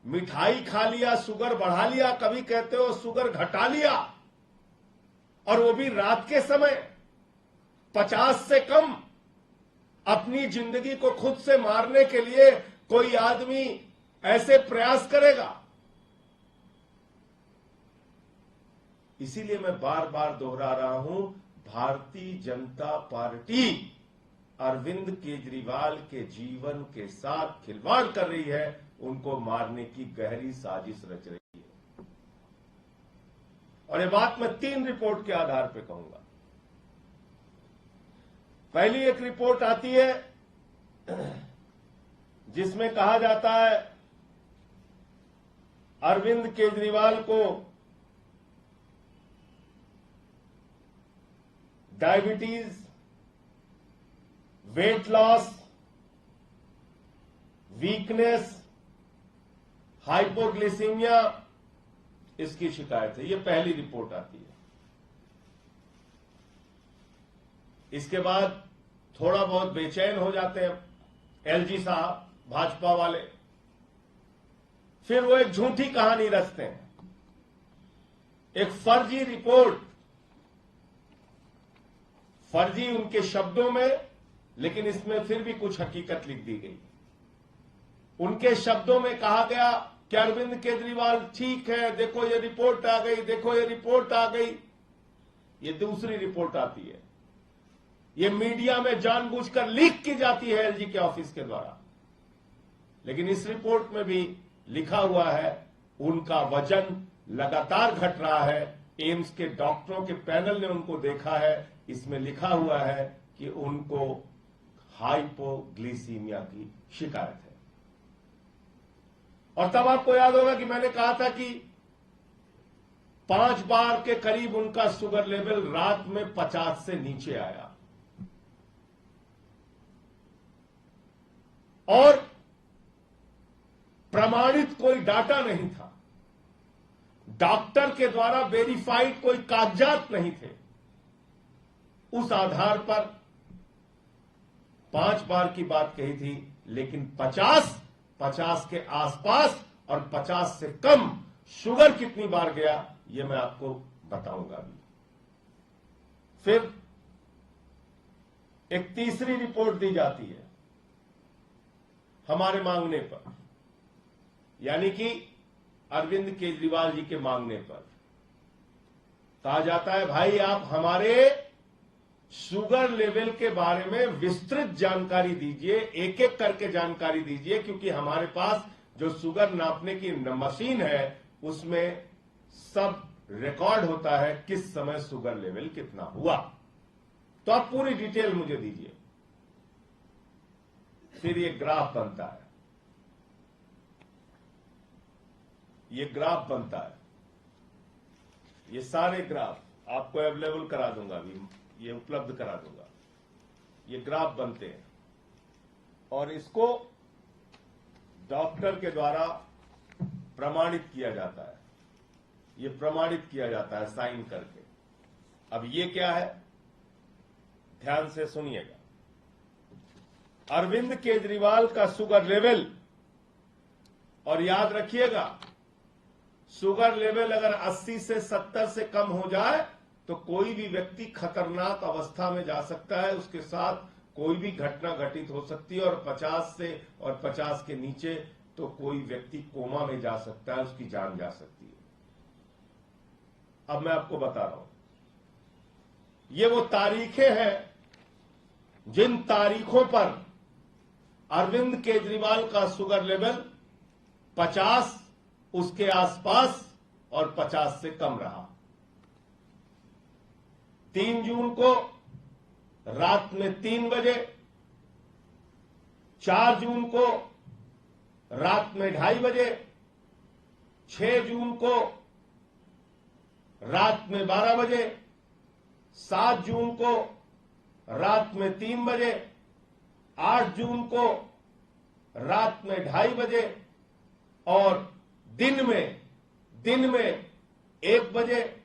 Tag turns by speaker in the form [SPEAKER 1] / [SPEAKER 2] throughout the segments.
[SPEAKER 1] मिठाई खा लिया, शुगर बढ़ा लिया, कभी कहते हो शुगर घटा लिया, और वो भी रात के समय 50 से कम। अपनी जिंदगी को खुद से मारने के लिए कोई आदमी ऐसे प्रयास करेगा? इसीलिए मैं बार बार दोहरा रहा हूं, भारतीय जनता पार्टी अरविंद केजरीवाल के जीवन के साथ खिलवाड़ कर रही है, उनको मारने की गहरी साजिश रच रही है। और ये बात मैं 3 रिपोर्ट के आधार पर कहूंगा। पहली एक रिपोर्ट आती है जिसमें कहा जाता है अरविंद केजरीवाल को डायबिटीज, वेट लॉस, वीकनेस, हाइपोग्लिसीमिया, इसकी शिकायत है। यह पहली रिपोर्ट आती है। इसके बाद थोड़ा बहुत बेचैन हो जाते हैं एलजी साहब, भाजपा वाले। फिर वो एक झूठी कहानी रचते हैं, एक फर्जी रिपोर्ट, फर्जी उनके शब्दों में, लेकिन इसमें फिर भी कुछ हकीकत लिख दी गई। उनके शब्दों में कहा गया कि अरविंद केजरीवाल ठीक है, देखो ये रिपोर्ट आ गई, देखो ये रिपोर्ट आ गई। ये दूसरी रिपोर्ट आती है, ये मीडिया में जानबूझकर लीक की जाती है एलजी के ऑफिस के द्वारा। लेकिन इस रिपोर्ट में भी लिखा हुआ है उनका वजन लगातार घट रहा है। एम्स के डॉक्टरों के पैनल ने उनको देखा है, इसमें लिखा हुआ है कि उनको हाइपोग्लिसीमिया की शिकायत है। और तब आपको याद होगा कि मैंने कहा था कि 5 बार के करीब उनका शुगर लेवल रात में 50 से नीचे आया। और प्रमाणित कोई डाटा नहीं था, डॉक्टर के द्वारा वेरीफाइड कोई कागजात नहीं थे। उस आधार पर 5 बार की बात कही थी, लेकिन 50 के आसपास और 50 से कम शुगर कितनी बार गया, यह मैं आपको बताऊंगा अभी। फिर एक तीसरी रिपोर्ट दी जाती है हमारे मांगने पर, यानी कि अरविंद केजरीवाल जी के मांगने पर। कहा जाता है भाई आप हमारे शुगर लेवल के बारे में विस्तृत जानकारी दीजिए, एक एक करके जानकारी दीजिए, क्योंकि हमारे पास जो शुगर नापने की मशीन है उसमें सब रिकॉर्ड होता है किस समय शुगर लेवल कितना हुआ। तो आप पूरी डिटेल मुझे दीजिए। फिर ये ग्राफ बनता है, ये ग्राफ बनता है, ये सारे ग्राफ आपको अवेलेबल करा दूंगा, अभी ये उपलब्ध करा दूंगा। ये ग्राफ बनते हैं और इसको डॉक्टर के द्वारा प्रमाणित किया जाता है। ये प्रमाणित किया जाता है साइन करके। अब ये क्या है, ध्यान से सुनिएगा। अरविंद केजरीवाल का शुगर लेवल, और याद रखिएगा शुगर लेवल अगर 80 से 70 से कम हो जाए तो कोई भी व्यक्ति खतरनाक अवस्था में जा सकता है, उसके साथ कोई भी घटना घटित हो सकती है। और 50 से और 50 के नीचे तो कोई व्यक्ति कोमा में जा सकता है, उसकी जान जा सकती है। अब मैं आपको बता रहा हूं, ये वो तारीखें हैं जिन तारीखों पर अरविंद केजरीवाल का शुगर लेवल 50 उसके आसपास और 50 से कम रहा। 3 जून को रात में 3 बजे, 4 जून को रात में 2:30 बजे, 6 जून को रात में 12 बजे, 7 जून को रात में 3 बजे, 8 जून को रात में 2:30 बजे और दिन में 1 बजे,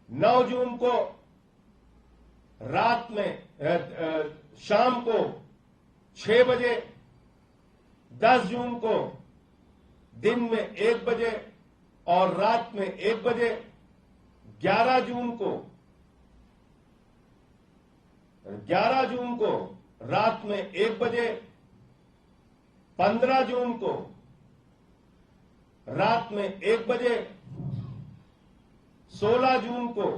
[SPEAKER 1] 9 जून को रात में शाम को 6 बजे, 10 जून को दिन में 1 बजे और रात में 1 बजे, 11 जून को रात में 1 बजे, 15 जून को रात में 1 बजे, 16 जून को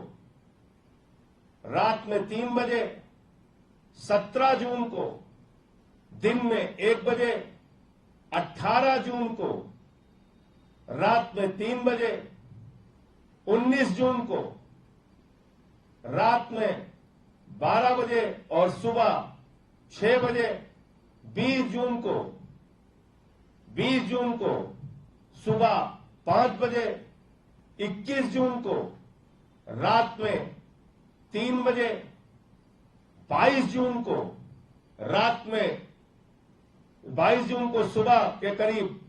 [SPEAKER 1] रात में 3 बजे, 17 जून को दिन में 1 बजे, 18 जून को रात में 3 बजे, 19 जून को रात में 12 बजे और सुबह 6 बजे, 20 जून को सुबह 5 बजे, 21 जून को रात में 3 बजे, 22 जून को सुबह के करीब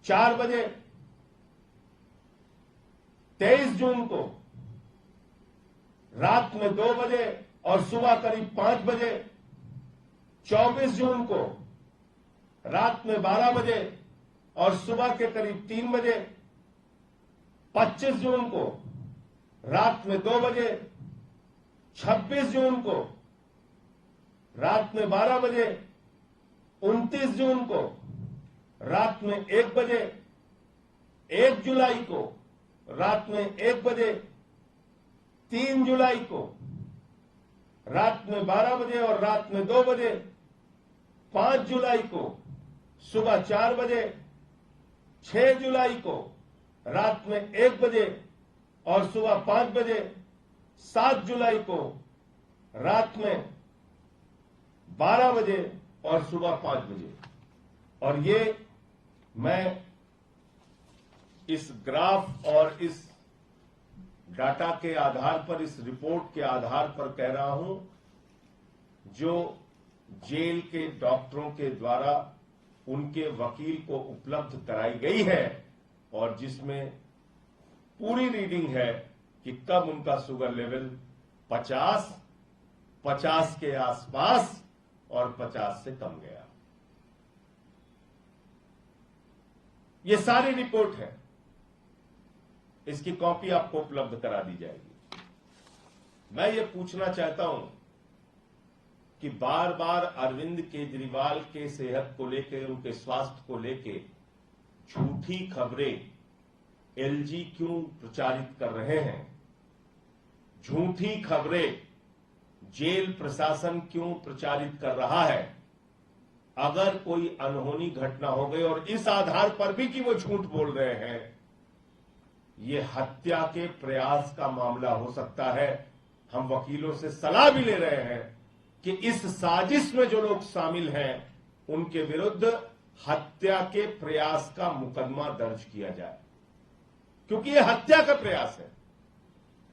[SPEAKER 1] 4 बजे, 23 जून को रात में 2 बजे और सुबह करीब 5 बजे, 24 जून को रात में 12 बजे और सुबह के करीब 3 बजे, 25 जून को रात में 2 बजे, 26 जून को रात में 12 बजे, 29 जून को रात में 1 बजे, 1 जुलाई को रात में 1 बजे, 3 जुलाई को रात में 12 बजे और रात में 2 बजे, 5 जुलाई को सुबह 4 बजे, 6 जुलाई को रात में 1 बजे और सुबह 5 बजे, 7 जुलाई को रात में 12 बजे और सुबह 5 बजे। और ये मैं इस ग्राफ और इस डाटा के आधार पर, इस रिपोर्ट के आधार पर कह रहा हूं, जो जेल के डॉक्टरों के द्वारा उनके वकील को उपलब्ध कराई गई है और जिसमें पूरी रीडिंग है कि कब उनका शुगर लेवल 50 के आसपास और 50 से कम गया। ये सारी रिपोर्ट है, इसकी कॉपी आपको उपलब्ध करा दी जाएगी। मैं ये पूछना चाहता हूं कि बार बार अरविंद केजरीवाल के सेहत को लेकर, उनके स्वास्थ्य को लेकर झूठी खबरें एलजी क्यों प्रचारित कर रहे हैं? झूठी खबरें जेल प्रशासन क्यों प्रचारित कर रहा है? अगर कोई अनहोनी घटना हो गई और इस आधार पर भी कि वो झूठ बोल रहे हैं, ये हत्या के प्रयास का मामला हो सकता है। हम वकीलों से सलाह भी ले रहे हैं कि इस साजिश में जो लोग शामिल हैं उनके विरुद्ध हत्या के प्रयास का मुकदमा दर्ज किया जाए, क्योंकि ये हत्या का प्रयास है।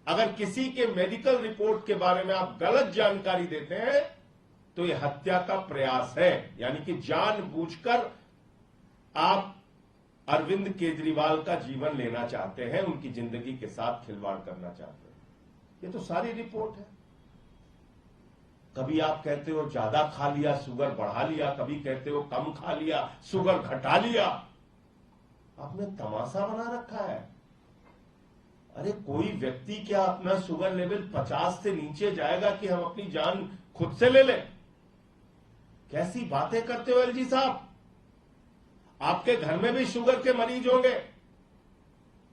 [SPEAKER 1] अगर किसी के मेडिकल रिपोर्ट के बारे में आप गलत जानकारी देते हैं तो ये हत्या का प्रयास है, यानी कि जानबूझकर आप अरविंद केजरीवाल का जीवन लेना चाहते हैं, उनकी जिंदगी के साथ खिलवाड़ करना चाहते हैं। ये तो सारी रिपोर्ट है। कभी आप कहते हो ज्यादा खा लिया, शुगर बढ़ा लिया, कभी कहते हो कम खा लिया, शुगर घटा लिया। आपने तमाशा बना रखा है। अरे कोई व्यक्ति क्या अपना शुगर लेवल 50 से नीचे जाएगा कि हम अपनी जान खुद से ले लें? कैसी बातें करते हो एलजी साहब? आपके घर में भी शुगर के मरीज होंगे,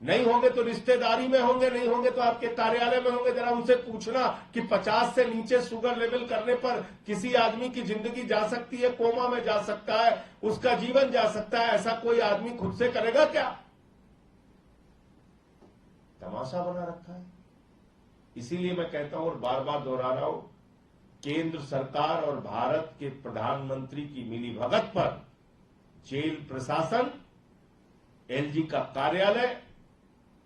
[SPEAKER 1] नहीं होंगे तो रिश्तेदारी में होंगे, नहीं होंगे तो आपके कार्यालय में होंगे। जरा उनसे पूछना कि 50 से नीचे शुगर लेवल करने पर किसी आदमी की जिंदगी जा सकती है, कोमा में जा सकता है, उसका जीवन जा सकता है। ऐसा कोई आदमी खुद से करेगा क्या? तमाशा बना रखा है। इसीलिए मैं कहता हूं और बार बार दोहरा रहा हूं, केंद्र सरकार और भारत के प्रधानमंत्री की मिलीभगत पर जेल प्रशासन, एलजी का कार्यालय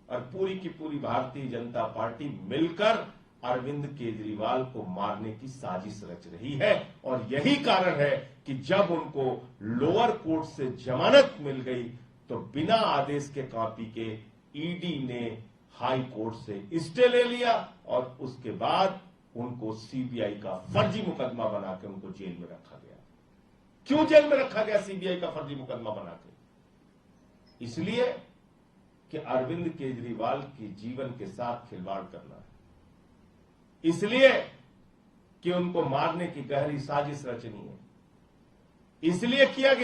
[SPEAKER 1] और पूरी की पूरी भारतीय जनता पार्टी मिलकर अरविंद केजरीवाल को मारने की साजिश रच रही है। और यही कारण है कि जब उनको लोअर कोर्ट से जमानत मिल गई तो बिना आदेश के कॉपी के ईडी ने हाई कोर्ट से स्टे ले लिया और उसके बाद उनको सीबीआई का फर्जी मुकदमा बना के उनको जेल में रखा गया। क्यों जेल में रखा गया सीबीआई का फर्जी मुकदमा बना के? इसलिए कि अरविंद केजरीवाल के जीवन के साथ खिलवाड़ करना है, इसलिए कि उनको मारने की गहरी साजिश रचनी है, इसलिए किया गया।